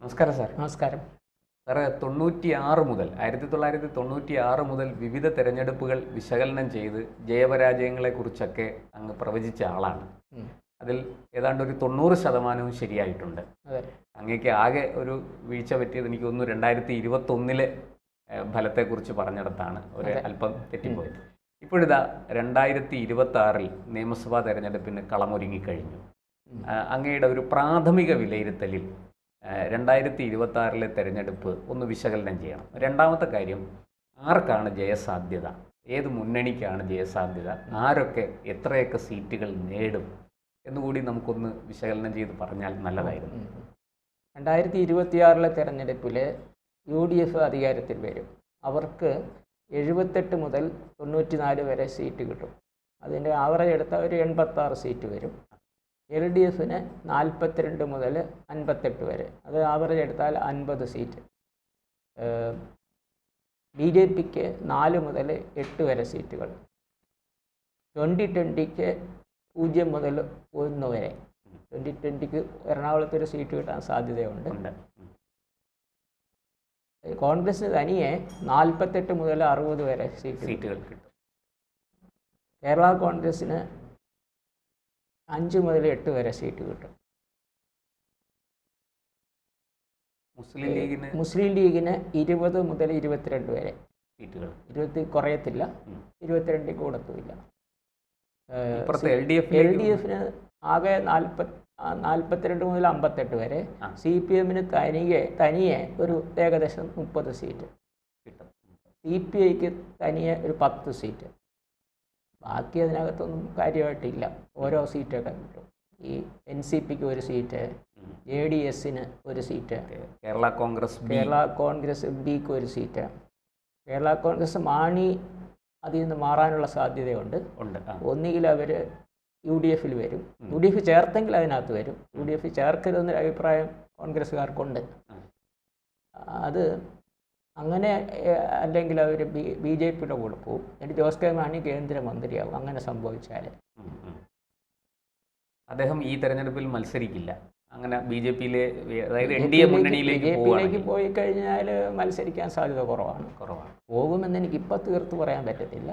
നമസ്കാരം സാർ. നമസ്കാരം. സാറ് 1996 മുതൽ വിവിധ തെരഞ്ഞെടുപ്പുകൾ വിശകലനം ചെയ്ത് ജയപരാജയങ്ങളെക്കുറിച്ചൊക്കെ അങ്ങ് പ്രവചിച്ച ആളാണ്. അതിൽ ഏതാണ്ട് ഒരു 90% ശരിയായിട്ടുണ്ട്. അങ്ങേക്ക് ആകെ ഒരു വീഴ്ച പറ്റിയത് എനിക്ക് തോന്നുന്നു 2021 ഫലത്തെക്കുറിച്ച് പറഞ്ഞിടത്താണ് ഒരു അല്പം തെറ്റിപ്പോയത്. ഇപ്പോഴിതാ 2026 നിയമസഭാ തെരഞ്ഞെടുപ്പിന് കളമൊരുങ്ങിക്കഴിഞ്ഞു. അങ്ങയുടെ ഒരു പ്രാഥമിക വിലയിരുത്തലിൽ 2026 തെരഞ്ഞെടുപ്പ് ഒന്ന് വിശകലനം ചെയ്യണം. രണ്ടാമത്തെ കാര്യം, ആർക്കാണ് ജയസാധ്യത, ഏത് മുന്നണിക്കാണ് ജയസാധ്യത, ആരൊക്കെ എത്രയൊക്കെ സീറ്റുകൾ നേടും എന്നുകൂടി നമുക്കൊന്ന് വിശകലനം ചെയ്ത് പറഞ്ഞാൽ നല്ലതായിരുന്നു. 2026 തെരഞ്ഞെടുപ്പിൽ UDF അധികാരത്തിൽ വരും. അവർക്ക് 78 മുതൽ 94 വരെ സീറ്റ് കിട്ടും. അതിൻ്റെ ആവറേജ് എടുത്താൽ ഒരു 86 സീറ്റ് വരും. LDFന് 42 മുതൽ 58 വരെ, അത് ആവറേജ് എടുത്താൽ 50 സീറ്റ്. BJPക്ക് 4 മുതൽ 8 വരെ സീറ്റുകൾ. 2020ക്ക് 0 മുതൽ 1 വരെ. 2020ക്ക് എറണാകുളത്ത് ഒരു സീറ്റ് കിട്ടാൻ സാധ്യതയുണ്ട്. കോൺഗ്രസിന് തനിയെ 48 മുതൽ 60 വരെ സീറ്റുകൾ കിട്ടും. കേരള കോൺഗ്രസിന് 5 മുതൽ 8 വരെ സീറ്റ് കിട്ടും. മുസ്ലിം ലീഗിന് 20 മുതൽ 22 വരെ സീറ്റുകൾ. 20 കുറയത്തില്ല, 22 കൂടത്തുമില്ല. LDFന് ആകെ 42 മുതൽ 58 വരെ. CPMന് തനിയെ ഒരു ഏകദേശം 30 സീറ്റ് കിട്ടും. CPIക്ക് തനിയെ ഒരു 10 സീറ്റ്. ബാക്കി അതിനകത്തൊന്നും കാര്യമായിട്ടില്ല. ഓരോ സീറ്റൊക്കെ കിട്ടും. ഈ NCPക്ക് ഒരു സീറ്റ്, JDSന് ഒരു സീറ്റ്, കേരള കോൺഗ്രസ് Bക്ക് ഒരു സീറ്റ്. കേരള കോൺഗ്രസ് മാണി അതിൽ നിന്ന് മാറാനുള്ള സാധ്യതയുണ്ട്. ഒന്നുകിൽ അവർ UDFൽ വരും. UDF ചേർത്തെങ്കിൽ അതിനകത്ത് വരും. UDF ചേർക്കരുതെന്നൊരു അഭിപ്രായം കോൺഗ്രസ്സുകാർക്കുണ്ട്. അത് അങ്ങനെ അല്ലെങ്കിൽ അവർ BJPയുടെ കൂടെ പോകും. എന്നിട്ട് ജോസ് കെ മാണി കേന്ദ്രമന്ത്രിയാവും. അങ്ങനെ സംഭവിച്ചാൽ അദ്ദേഹം ഈ തെരഞ്ഞെടുപ്പിൽ മത്സരിക്കില്ല. അങ്ങനെ BJPയിലെ, അതായത് NDA മുന്നണിയിലേക്ക് പോയി കഴിഞ്ഞാൽ മത്സരിക്കാൻ സാധ്യത കുറവാണ്. പോകുമെന്ന് എനിക്ക് ഇപ്പം തീർത്ത് പറയാൻ പറ്റത്തില്ല.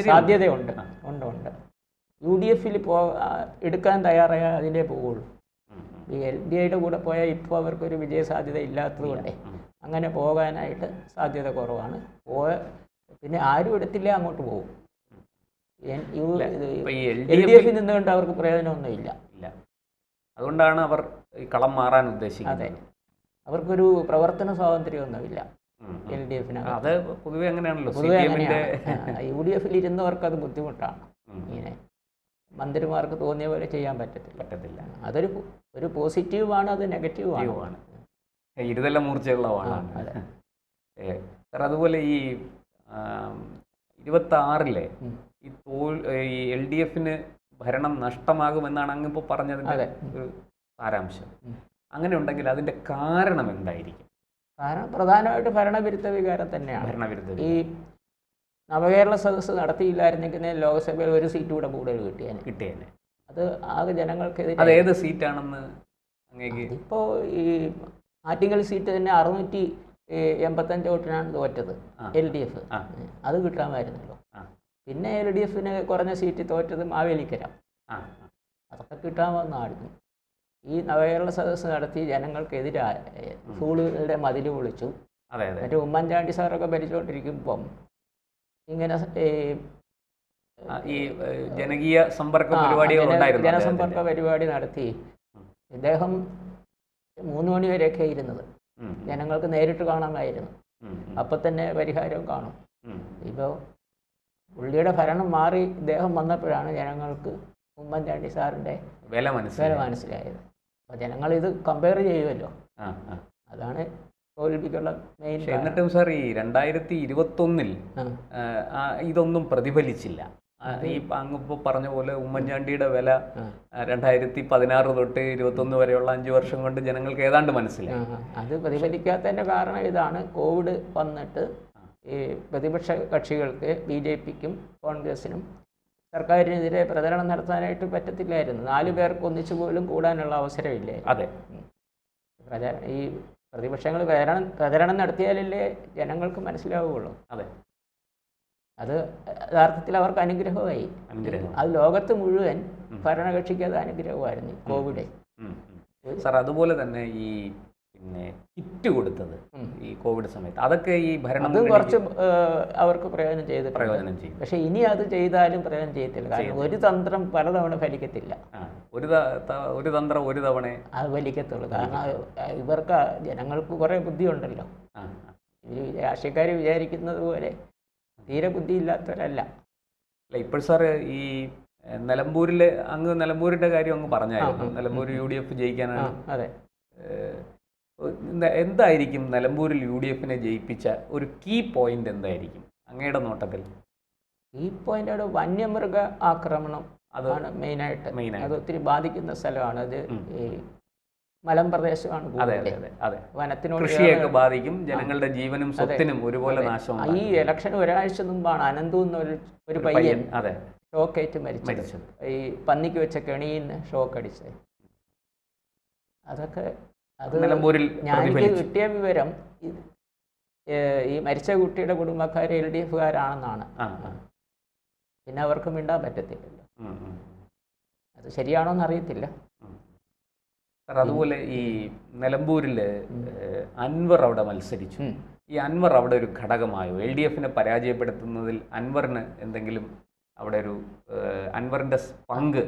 സാധ്യതയുണ്ട്. ഉണ്ട്. UDFൽ എടുക്കാൻ തയ്യാറായാൽ അതിലേ പോവുള്ളൂ. LDAയുടെ കൂടെ പോയാൽ ഇപ്പോൾ അവർക്കൊരു വിജയ സാധ്യത ഇല്ലാത്തതുകൊണ്ടേ അങ്ങനെ പോകാനായിട്ട് സാധ്യത കുറവാണ്. പിന്നെ ആരും എടുത്തില്ല അങ്ങോട്ട് പോകും. LDF നിന്നുകൊണ്ട് അവർക്ക് പ്രയോജനമൊന്നുമില്ല. അതുകൊണ്ടാണ് അവർ കളം മാറാൻ ഉദ്ദേശിക്കുന്നത്. അതെ, അവർക്കൊരു പ്രവർത്തന സ്വാതന്ത്ര്യമൊന്നുമില്ല LDFന്. അത് പൊതുവെ അങ്ങനെയാണല്ലോ. UDFൽ ഇരുന്നവർക്ക് അത് ബുദ്ധിമുട്ടാണ്. ഇങ്ങനെ മന്ത്രിമാർക്ക് തോന്നിയ പോലെ ചെയ്യാൻ പറ്റത്തില്ല. അതൊരു പോസിറ്റീവാണ്, അത് നെഗറ്റീവാണ്. ഇരുതല മൂർച്ചയുള്ള വാളാണ്. സാർ, അതുപോലെ ഈ 26 ഈ LDFന് ഭരണം നഷ്ടമാകുമെന്നാണ് അങ്ങിപ്പോൾ പറഞ്ഞതിൻ്റെ ഒരു സാരാംശം. അങ്ങനെ ഉണ്ടെങ്കിൽ അതിൻ്റെ കാരണം എന്തായിരിക്കും? കാരണം പ്രധാനമായിട്ട് ഭരണവിരുദ്ധ വികാരം തന്നെയാണ്. ഈ നവകേരള സദസ്സ് നടത്തിയില്ലായിരുന്നെങ്കിൽ ലോക്സഭയിൽ ഒരു സീറ്റ് കൂടെ കൂടുതൽ കിട്ടിയേനെ. അത് ആകെ ജനങ്ങൾക്കെതിരെ. അത് ഏത് സീറ്റാണെന്ന് അങ്ങേക്ക്? ഇപ്പോൾ ഈ ആറ്റിങ്ങൽ സീറ്റ് തന്നെ 685 വോട്ടിനാണ് തോറ്റത് LDF. അത് കിട്ടാമായിരുന്നല്ലോ. പിന്നെ LDFന് കുറഞ്ഞ സീറ്റ് തോറ്റത് മാവേലിക്കര. അതൊക്കെ കിട്ടാമെന്നായിരുന്നു. ഈ നവകേരള സദസ്സ് നടത്തി ജനങ്ങൾക്കെതിരായ സ്കൂളുകളുടെ മതിൽ പൊളിച്ചു. മറ്റേ ഉമ്മൻചാണ്ടി സാറൊക്കെ ഭരിച്ചുകൊണ്ടിരിക്കുമ്പം ഇങ്ങനെ ഈ ജനസമ്പർക്ക പരിപാടി നടത്തി. ഇദ്ദേഹം 3 മണി വരെയൊക്കെ ഇരുന്നത്. ജനങ്ങൾക്ക് നേരിട്ട് കാണാമായിരുന്നു. അപ്പം തന്നെ പരിഹാരവും കാണും. ഇപ്പോൾ പുള്ളിയുടെ ഭരണം മാറി ഇദ്ദേഹം വന്നപ്പോഴാണ് ജനങ്ങൾക്ക് ഉമ്മൻചാണ്ടി സാറിൻ്റെ വില മനസ്സിലായത്. അപ്പോൾ ജനങ്ങൾ ഇത് കമ്പയർ ചെയ്യുമല്ലോ. അതാണ് തോൽവിക്കുള്ള മെയിൻ. എന്നിട്ടും സാർ, ഈ 2021 ഇതൊന്നും പ്രതിഫലിച്ചില്ല. ഈ അങ്ങിപ്പോൾ പറഞ്ഞ പോലെ ഉമ്മൻചാണ്ടിയുടെ വില 2016 തൊട്ട് 21 വരെയുള്ള 5 വർഷം കൊണ്ട് ജനങ്ങൾക്ക് ഏതാണ്ട് മനസ്സിലായി. അത് പ്രതിഫലിക്കാത്തതിൻ്റെ കാരണം ഇതാണ്. കോവിഡ് വന്നിട്ട് ഈ പ്രതിപക്ഷ കക്ഷികൾക്ക് BJPക്കും കോൺഗ്രസിനും സർക്കാരിനെതിരെ പ്രചരണം നടത്താനായിട്ട് പറ്റത്തില്ലായിരുന്നു. 4 പേർക്ക് ഒന്നിച്ചു പോലും കൂടാനുള്ള അവസരമില്ലേ. അതെ, ഈ പ്രതിപക്ഷങ്ങൾ പ്രചരണം നടത്തിയാലല്ലേ ജനങ്ങൾക്ക് മനസ്സിലാവുകയുള്ളൂ. അതെ, അത് യഥാർത്ഥത്തിൽ അവർക്ക് അനുഗ്രഹമായി. അത് ലോകത്ത് മുഴുവൻ ഭരണകക്ഷിക്ക് അത് അനുഗ്രഹമായിരുന്നു കോവിഡ്. സാർ, അതുപോലെ തന്നെ ഈ കിറ്റ് കൊടുത്തത് ഈ കോവിഡ് സമയത്ത് അതൊക്കെ ഈ ഭരണം കുറച്ച് അവർക്ക് പ്രയോജനം ചെയ്യും. പക്ഷെ ഇനി അത് ചെയ്താലും പ്രയോജനം ചെയ്യത്തില്ല. കാരണം ഒരു തന്ത്രം പലതവണ ഫലിക്കത്തില്ല. ഒരു തന്ത്രം ഒരു തവണ അത് ഫലിക്കത്തുള്ളൂ. കാരണം ഇവർക്ക് ജനങ്ങൾക്ക് കുറേ ബുദ്ധിയുണ്ടല്ലോ. ഇവർ രാഷ്ട്രീയക്കാർ വിചാരിക്കുന്നത് പോലെ തീരെ ബുദ്ധിയില്ലാത്തവരല്ല. അല്ല, ഇപ്പോൾ സാറ് ഈ നിലമ്പൂരിലെ നിലമ്പൂരിൻ്റെ കാര്യം അങ്ങ് പറഞ്ഞായിരുന്നു. നിലമ്പൂർ UDF ജയിക്കാനാണ്. അതെ. എന്തായിരിക്കും നിലമ്പൂരിൽ UDF ജയിപ്പിച്ച ഒരു കീ പോയിന്റ് എന്തായിരിക്കും അങ്ങയുടെ നോട്ടത്തിൽ? കീ പോയിന്റ് അവിടെ വന്യമൃഗ ആക്രമണം അതാണ് മെയിനായിട്ട്. അത് ഒത്തിരി ബാധിക്കുന്ന സ്ഥലമാണ്. അത് ഈ മലമ്പ്രദേശമാണ്. വനത്തിനോട് കൃഷിയൊക്കെ ബാധിക്കും. ജനങ്ങളുടെ ജീവനും സ്വത്തിനും ഒരുപോലെ നാശം. ഈ ഇലക്ഷന് ഒരാഴ്ച മുമ്പാണ് അനന്തു എന്നൊരു പയ്യൻ ഷോക്കേറ്റ് മരിച്ചത്. ഈ പന്നിക്ക് വെച്ച കെണിയിൽ നിന്ന് ഷോക്ക് അടിച്ചത്. അതൊക്കെ അത് ഞാനെനിക്ക് കിട്ടിയ വിവരം ഈ മരിച്ച കുട്ടിയുടെ കുടുംബക്കാർ LDFകാരാണെന്നാണ്. പിന്നെ അവർക്ക് മിണ്ടാൻ പറ്റത്തില്ലല്ലോ. അത് ശരിയാണോന്ന് അറിയത്തില്ല. അതുപോലെ ഈ നിലമ്പൂരിൽ അൻവർ അവിടെ മത്സരിച്ചു. ഈ അൻവർ അവിടെ ഒരു ഘടകമായോ? LDF പരാജയപ്പെടുത്തുന്നതിൽ അൻവറിന് എന്തെങ്കിലും അവിടെ ഒരു അൻവറിന്റെ പങ്ക്?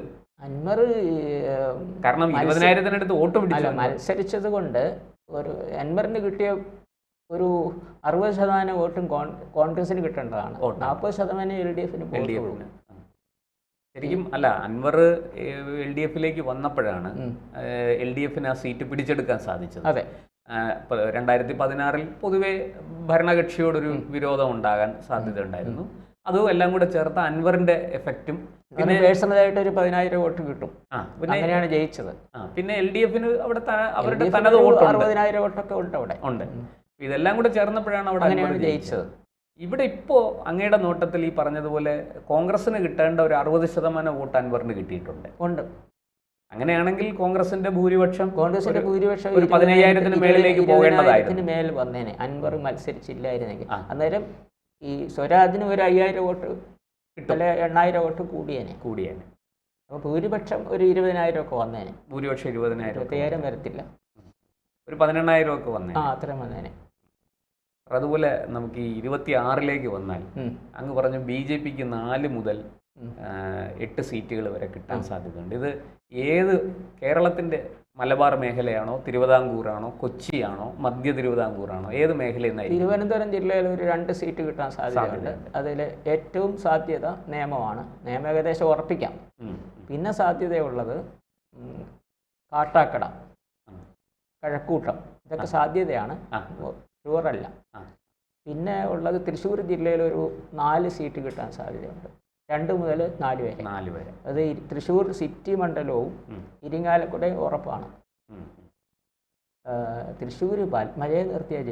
അൻവർ കാരണം 20,000-നടുത്ത് വോട്ട് പിടിച്ചു മത്സരിച്ചത് കൊണ്ട് ഒരു അൻവറിന് കിട്ടിയ ഒരു 60% വോട്ടും കോൺഗ്രസിന് കിട്ടേണ്ടതാണ്. 40% LDF ശരിക്കും. അല്ല, അൻവർ LDF വന്നപ്പോഴാണ് LDF ആ സീറ്റ് പിടിച്ചെടുക്കാൻ സാധിച്ചത്. അതെ. 2016 പൊതുവെ ഭരണകക്ഷിയോടൊരു വിരോധം ഉണ്ടാകാൻ സാധ്യത ഉണ്ടായിരുന്നു. അതും എല്ലാം കൂടെ ചേർത്ത അൻവറിന്റെ എഫക്റ്റും പിന്നെ പേഴ്സണലായിട്ട് ഒരു 10,000 വോട്ട് കിട്ടും. അങ്ങനെയാണ് ജയിച്ചത്. പിന്നെ LDF അവിടെ അവരുടെ തനത് വോട്ട് 60,000 വോട്ടൊക്കെ ഉണ്ട്. ഇതെല്ലാം കൂടെ ചേർന്നപ്പോഴാണ് അവിടെ ജയിച്ചത്. ഇവിടെ ഇപ്പോൾ അങ്ങയുടെ നോട്ടത്തിൽ ഈ പറഞ്ഞതുപോലെ കോൺഗ്രസിന് കിട്ടേണ്ട ഒരു 60% വോട്ട് അൻവറിന് കിട്ടിയിട്ടുണ്ട്. അങ്ങനെയാണെങ്കിൽ കോൺഗ്രസിന്റെ ഭൂരിപക്ഷം ഒരു 15,000-ന് മേളിലേക്ക് പോകേണ്ടതായിരുന്നു. മേൽ വന്നേനെ അൻവർ മത്സരിച്ചില്ലായിരുന്നെങ്കിൽ. അന്നേരം ഈ സ്വരാജിന് ഒരു 5,000 വോട്ട് കിട്ടില്ല, 8,000 വോട്ട് കൂടിയേനെ. അപ്പോൾ ഭൂരിപക്ഷം ഒരു 20,000 ഒക്കെ വന്നേനെ. ഭൂരിപക്ഷം 20,000, 20,000 വരത്തില്ല, ഒരു 18,000 ഒക്കെ വന്നേ. അത്രയും വന്നേനെ. അതുപോലെ നമുക്ക് ഈ 26 വന്നാൽ അങ്ങ് പറഞ്ഞു BJPക്ക് 4 മുതൽ 8 സീറ്റുകൾ വരെ കിട്ടാൻ സാധ്യതയുണ്ട്. ഇത് ഏത് കേരളത്തിന്റെ മലബാർ മേഖലയാണോ, തിരുവിതാംകൂറാണോ, കൊച്ചിയാണോ, മധ്യ തിരുവിതാംകൂറാണോ, ഏത് മേഖലയിൽ നിന്നായിരിക്കും? തിരുവനന്തപുരം ജില്ലയിൽ ഒരു 2 സീറ്റ് കിട്ടാൻ സാധ്യതയുണ്ട്. അതിൽ ഏറ്റവും സാധ്യത നേമമാണ്. നേമം ഏകദേശം ഉറപ്പിക്കാം. പിന്നെ സാധ്യതയുള്ളത് കാട്ടാക്കട, കഴക്കൂട്ടം, ഇതൊക്കെ സാധ്യതയാണ്, ഷുവറല്ല. പിന്നെ ഉള്ളത് തൃശ്ശൂർ ജില്ലയിൽ ഒരു 4 സീറ്റ് കിട്ടാൻ സാധ്യതയുണ്ട്. 2 മുതൽ 4 വരെ. അത് തൃശ്ശൂർ സിറ്റി മണ്ഡലവും ഇരിങ്ങാലക്കുടയും ഉറപ്പാണ്. തൃശ്ശൂർ പത്മജയെ നിർത്തിയാൽ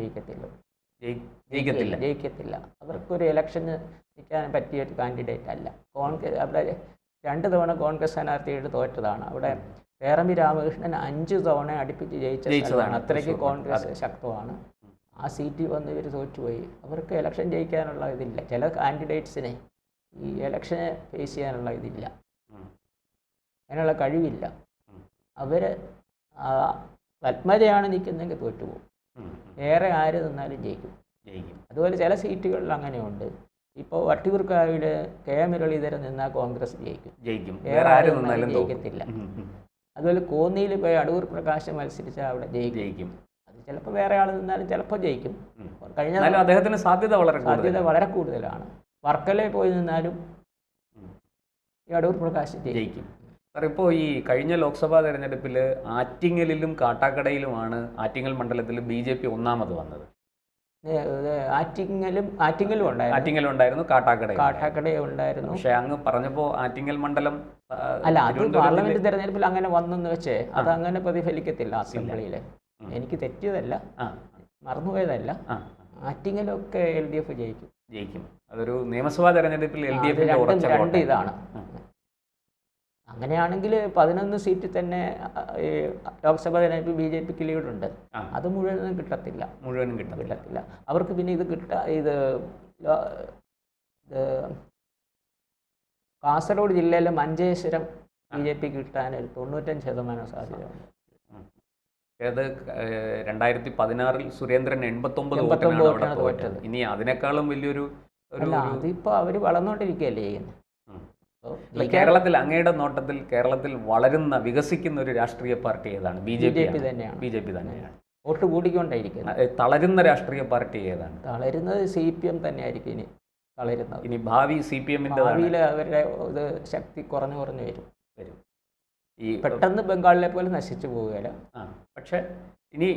ജയിക്കത്തില്ല. അവർക്കൊരു ഇലക്ഷന് നിൽക്കാൻ പറ്റിയ ഒരു കാൻഡിഡേറ്റ് അല്ല. അവിടെ 2 തവണ കോൺഗ്രസ് സ്ഥാനാർത്ഥിയായിട്ട് തോറ്റതാണ്. അവിടെ പേറമ്പി രാമകൃഷ്ണൻ 5 തവണ അടുപ്പിച്ച് ജയിച്ചതാണ്. അത്രയ്ക്ക് കോൺഗ്രസ് ശക്തമാണ്. ആ സീറ്റിൽ വന്ന് ഇവർ തോറ്റുപോയി. അവർക്ക് ഇലക്ഷൻ ജയിക്കാനുള്ള ഇതില്ല. ചില കാൻഡിഡേറ്റ്സിനെ ഈ ഇലക്ഷനെ ഫേസ് ചെയ്യാനുള്ള ഇതില്ല, അതിനുള്ള കഴിവില്ല. അവർ പത്മജയാണ് നിൽക്കുന്നതെങ്കിൽ തോറ്റുപോകും. വേറെ ആര് നിന്നാലും ജയിക്കും. അതുപോലെ ചില സീറ്റുകളിൽ അങ്ങനെയുണ്ട്. ഇപ്പോൾ വട്ടിയൂർക്കാവിൽ കെ മുരളീധരൻ നിന്നാൽ കോൺഗ്രസ് ജയിക്കും, വേറെ ആര് നിന്നാലും ജയിക്കത്തില്ല. അതുപോലെ കോന്നിയിൽ പോയി അടൂർ പ്രകാശ് മത്സരിച്ചാൽ അവിടെ ജയിക്കും. അത് ചിലപ്പോൾ വേറെ ആൾ നിന്നാലും ചിലപ്പോൾ ജയിക്കും. കഴിഞ്ഞ അദ്ദേഹത്തിന് സാധ്യത വളരെ കൂടുതലാണ്. വർക്കലയിൽ പോയി നിന്നാലും ഈ അടൂർ പ്രകാശ് ജയിക്കും. സാർ, ഇപ്പോൾ ഈ കഴിഞ്ഞ ലോക്സഭാ തെരഞ്ഞെടുപ്പിൽ ആറ്റിങ്ങലിലും കാട്ടാക്കടയിലുമാണ്, ആറ്റിങ്ങൽ മണ്ഡലത്തിൽ BJP ഒന്നാമത് വന്നത്. ആറ്റിങ്ങലും ഉണ്ടായിരുന്നു, കാട്ടാക്കടയും ഉണ്ടായിരുന്നു. പക്ഷെ അങ്ങ് പറഞ്ഞപ്പോൾ ആറ്റിങ്ങൽ മണ്ഡലം അല്ല, അത് പാർലമെന്റ് തെരഞ്ഞെടുപ്പിൽ അങ്ങനെ വന്നെന്ന് വെച്ചേ അത് അങ്ങനെ പ്രതിഫലിക്കത്തില്ല അസംബ്ലിയിൽ. എനിക്ക് തെറ്റിയതല്ല, മറന്നുപോയതല്ല. ആറ്റിങ്ങലൊക്കെ LDF ജയിക്കും. അതൊരു നിയമസഭാ തെരഞ്ഞെടുപ്പിൽ LDF ഇതാണ്. അങ്ങനെയാണെങ്കിൽ 11 സീറ്റിൽ തന്നെ ഈ ലോക്സഭ തെരഞ്ഞെടുപ്പ് BJPക്ക് ലീഡുണ്ട്. അത് മുഴുവനും കിട്ടത്തില്ല. അവർക്ക് പിന്നെ ഇത് കാസർഗോഡ് ജില്ലയിലെ മഞ്ചേശ്വരം BJPക്ക് കിട്ടാൻ ഒരു 95% സാധ്യതയുണ്ട്. അത് 2016 സുരേന്ദ്രൻ 89 തോറ്റത്. ഇനി അതിനേക്കാളും വലിയൊരു അതിപ്പോൾ അവർ വളർന്നുകൊണ്ടിരിക്കുകയല്ലേ ചെയ്യുന്നത്. കേരളത്തിൽ അങ്ങയുടെ നോട്ടത്തിൽ കേരളത്തിൽ വളരുന്ന വികസിക്കുന്ന ഒരു രാഷ്ട്രീയ പാർട്ടി ഏതാണ്? BJP തന്നെയാണ്. വോട്ട് കൂടിക്കൊണ്ടായിരിക്കുന്നത്. തളരുന്ന രാഷ്ട്രീയ പാർട്ടി ഏതാണ്? തളരുന്നത് CPM തന്നെയായിരിക്കും ഇനി തളരുന്നത്. ഇനി ഭാവി CPM-ന്റെ ഭാവിയിൽ അവരുടെ ഇത് ശക്തി കുറഞ്ഞു വരും. ഈ പെട്ടെന്ന് ബംഗാളിലെ പോലെ നശിച്ചു പോവുകയില്ല. പക്ഷെ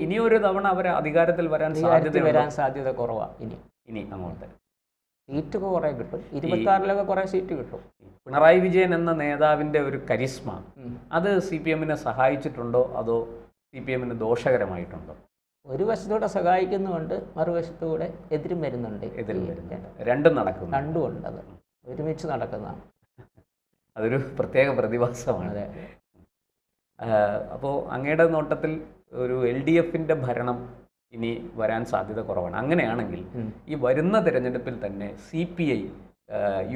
ഇനി ഒരു തവണ അവർ അധികാരത്തിൽ വരാൻ സാധ്യത കുറവാണ്. ഇനി അങ്ങോട്ട് സീറ്റ് കുറേ കിട്ടും. 26-ലൊക്കെ കുറേ സീറ്റ് കിട്ടും. പിണറായി വിജയൻ എന്ന നേതാവിൻ്റെ ഒരു കരിസ്മ അത് CPM-നെ സഹായിച്ചിട്ടുണ്ടോ അതോ CPM-ന് ദോഷകരമായിട്ടുണ്ടോ? ഒരു വശത്തൂടെ സഹായിക്കുന്നുണ്ട്, മറുവശത്തൂടെ എതിരും വരുന്നുണ്ട്. രണ്ടും നടക്കുന്നു. രണ്ടുമുണ്ട്. അത് ഒരുമിച്ച് നടക്കുന്നതാണ്. അതൊരു പ്രത്യേക പ്രതിഭാസമാണ്. അതെ. അപ്പോൾ അങ്ങയുടെ നോട്ടത്തിൽ ഒരു LDF-ന്റെ ഭരണം ഇനി വരാൻ സാധ്യത കുറവാണ്. അങ്ങനെയാണെങ്കിൽ ഈ വരുന്ന തിരഞ്ഞെടുപ്പിൽ തന്നെ CPI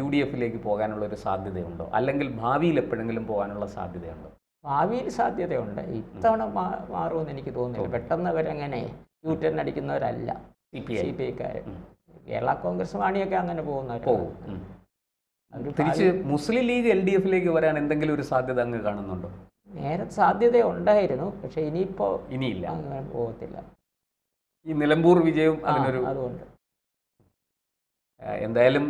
UDF-ലേക്ക് പോകാനുള്ള ഒരു സാധ്യതയുണ്ടോ? അല്ലെങ്കിൽ ഭാവിയിൽ എപ്പോഴെങ്കിലും പോകാനുള്ള സാധ്യതയുണ്ടോ? ഭാവിയിൽ സാധ്യതയുണ്ട്. ഇത്തവണ മാറുമെന്ന് എനിക്ക് തോന്നുന്നില്ല. പെട്ടെന്ന് അവരെങ്ങനെ U-turn അടിക്കുന്നവരല്ല CPI-ക്കാർ. കേരള കോൺഗ്രസ് മാണിയൊക്കെ അങ്ങനെ പോകും. തിരിച്ച് മുസ്ലിം ലീഗ് LDF-ലേക്ക് വരാൻ എന്തെങ്കിലും ഒരു സാധ്യത അങ്ങ് കാണുന്നുണ്ടോ? നേരത്തെ സാധ്യത ഉണ്ടായിരുന്നു, പക്ഷെ ഇനിയില്ല, അങ്ങനെ പോകത്തില്ല. ഈ നിലമ്പൂർ വിജയം അതിനൊരു അതുകൊണ്ട് എന്തായാലും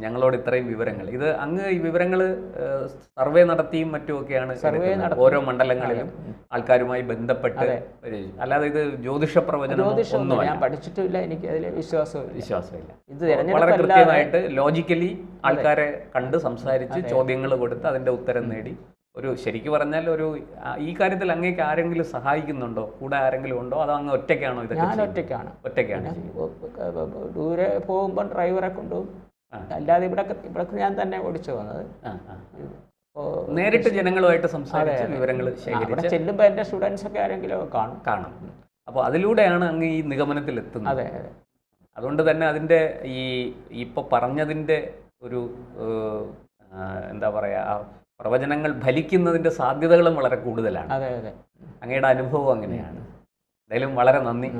ഞങ്ങളോട് ഇത്രയും വിവരങ്ങൾ. ഇത് അങ്ങ് ഈ വിവരങ്ങൾ സർവേ നടത്തിയും മറ്റുമൊക്കെയാണ് ഓരോ മണ്ഡലങ്ങളിലും ആൾക്കാരുമായി ബന്ധപ്പെട്ട്, അല്ലാതെ ഇത് ജ്യോതിഷ പ്രവചനം ഞാൻ പഠിച്ചിട്ടില്ല. എനിക്ക് അതിൽ വിശ്വാസമില്ല. ഇത് വളരെ കൃത്യമായിട്ട് ലോജിക്കലി ആൾക്കാരെ കണ്ട് സംസാരിച്ച് ചോദ്യങ്ങൾ കൊടുത്ത് അതിന്റെ ഉത്തരം നേടി ഒരു ശരിക്കും പറഞ്ഞാൽ ഒരു ഈ കാര്യത്തിൽ അങ്ങേക്ക് ആരെങ്കിലും സഹായിക്കുന്നുണ്ടോ? കൂടെ ആരെങ്കിലും ഉണ്ടോ? അതോ അങ്ങ് ഒറ്റയ്ക്കാണോ? ഞാൻ ഒറ്റയ്ക്കാണ്. ദൂരെ പോകുമ്പോൾ ഡ്രൈവറെ കൊണ്ടുപോകും. അല്ലാതെ ഇവിടെ ഞാൻ തന്നെ ഓടിച്ചു വന്നത്. നേരിട്ട് ജനങ്ങളുമായിട്ട് സംസാരിച്ച് വിവരങ്ങൾ ശേഖരിച്ച് ചെല്ലുമ്പോൾ എൻ്റെ സ്റ്റുഡൻസ് ഒക്കെ ആരെങ്കിലും കാണും. അപ്പോൾ അതിലൂടെയാണ് അങ്ങ് ഈ നിഗമനത്തിൽ എത്തുന്നത്. അതെ. അതുകൊണ്ട് തന്നെ അതിൻ്റെ ഇപ്പോൾ പറഞ്ഞതിൻ്റെ ഒരു എന്താ പറയുക, പ്രവചനങ്ങൾ ഫലിക്കുന്നതിൻ്റെ സാധ്യതകളും വളരെ കൂടുതലാണ്. അതെ. അങ്ങയുടെ അനുഭവം അങ്ങനെയാണ്. എന്തായാലും വളരെ നന്ദി.